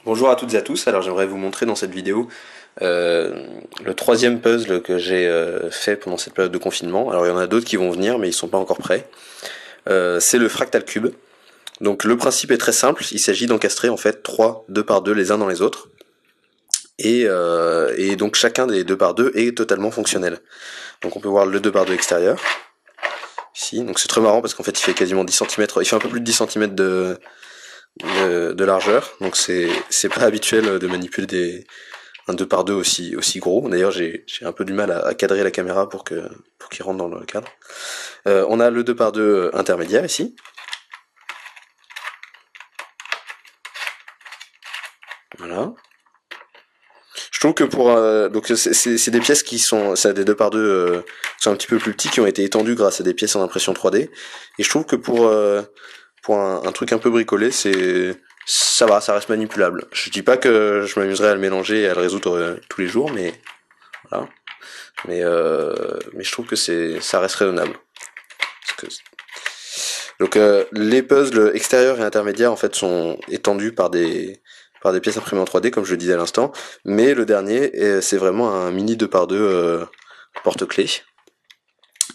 Bonjour à toutes et à tous, alors j'aimerais vous montrer dans cette vidéo le troisième puzzle que j'ai fait pendant cette période de confinement. Alors il y en a d'autres qui vont venir mais ils sont pas encore prêts. C'est le fractal cube. Donc le principe est très simple, il s'agit d'encastrer en fait 3 2 par 2 les uns dans les autres. Et donc chacun des 2 par 2 est totalement fonctionnel. Donc on peut voir le 2 par 2 extérieur, ici. Donc c'est très marrant parce qu'en fait il fait quasiment 10 cm, il fait un peu plus de 10 cm de largeur, donc c'est pas habituel de manipuler un 2 par 2 aussi gros. D'ailleurs j'ai un peu du mal à cadrer la caméra pour qu'il rentre dans le cadre. On a le 2 par 2 intermédiaire ici. Voilà. Je trouve que pour donc c'est des pièces qui sont des 2 par 2 qui sont un petit peu plus petits, qui ont été étendus grâce à des pièces en impression 3D, et je trouve que pour un truc un peu bricolé, ça va, ça reste manipulable. Je dis pas que je m'amuserais à le mélanger et à le résoudre tous les jours, mais voilà. Mais je trouve que ça reste raisonnable. Donc les puzzles extérieurs et intermédiaires en fait sont étendus par des pièces imprimées en 3D comme je le disais à l'instant, mais le dernier c'est vraiment un mini 2 par 2 porte-clés.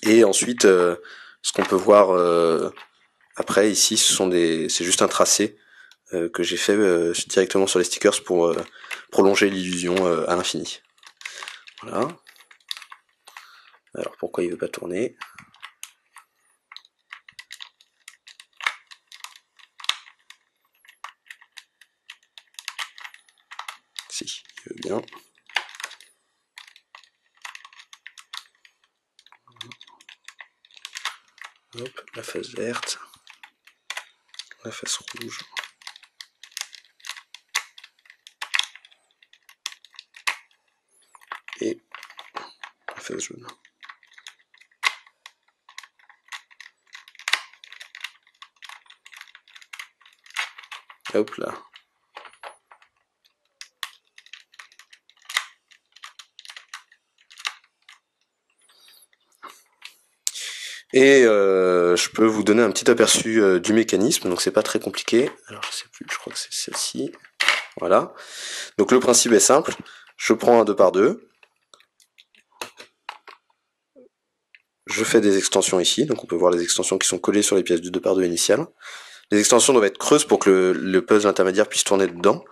Et ensuite ce qu'on peut voir après ici, c'est juste un tracé que j'ai fait directement sur les stickers pour prolonger l'illusion à l'infini. Voilà. Alors pourquoi il veut pas tourner? Si, il veut bien. Hop, la face verte, la face rouge. Et la face jaune. Hop là. Et je peux vous donner un petit aperçu du mécanisme, donc c'est pas très compliqué. Alors je sais plus, je crois que c'est celle-ci. Voilà. Donc le principe est simple. Je prends un 2 par 2. Je fais des extensions ici, donc on peut voir les extensions qui sont collées sur les pièces du 2 par 2 initiales. Les extensions doivent être creuses pour que le puzzle intermédiaire puisse tourner dedans.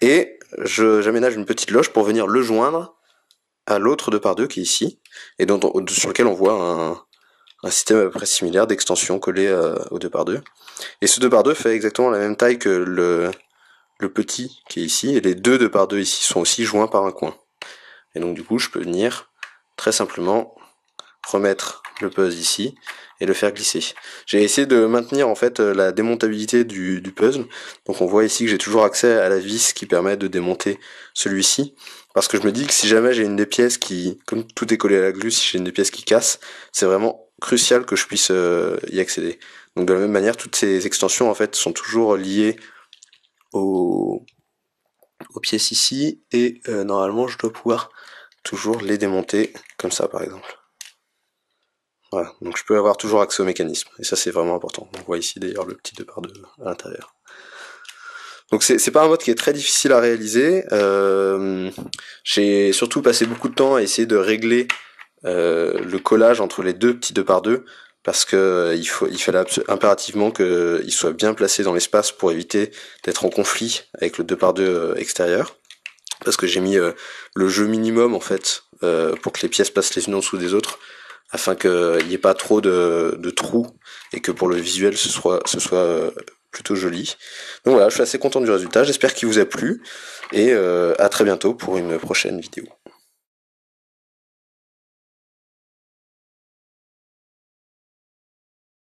Et j'aménage une petite loge pour venir le joindre à l'autre 2 par 2 qui est ici, et sur lequel on voit un système à peu près similaire d'extension collée au 2 par 2. Et ce 2 par 2 fait exactement la même taille que le petit qui est ici, et les deux 2 par 2 ici sont aussi joints par un coin. Et donc du coup je peux venir très simplement remettre le puzzle ici et le faire glisser. J'ai essayé de maintenir en fait la démontabilité du puzzle, donc on voit ici que j'ai toujours accès à la vis qui permet de démonter celui-ci, parce que je me dis que si jamais j'ai une des pièces qui, comme tout est collé à la glu, si j'ai une des pièces qui casse, c'est vraiment crucial que je puisse y accéder. Donc de la même manière, toutes ces extensions en fait sont toujours liées aux pièces ici, et normalement je dois pouvoir toujours les démonter comme ça par exemple. Voilà, donc je peux avoir toujours accès au mécanisme, et ça c'est vraiment important. On voit ici d'ailleurs le petit 2 par 2 à l'intérieur. Donc c'est pas un mode qui est très difficile à réaliser. J'ai surtout passé beaucoup de temps à essayer de régler le collage entre les deux petits 2 par 2, parce que il fallait impérativement qu'il soit bien placé dans l'espace pour éviter d'être en conflit avec le 2 par 2 extérieur. Parce que j'ai mis le jeu minimum en fait pour que les pièces passent les unes en dessous des autres, afin qu'il n'y ait pas trop de trous et que pour le visuel ce soit plutôt joli. Donc voilà, je suis assez content du résultat, j'espère qu'il vous a plu, et à très bientôt pour une prochaine vidéo.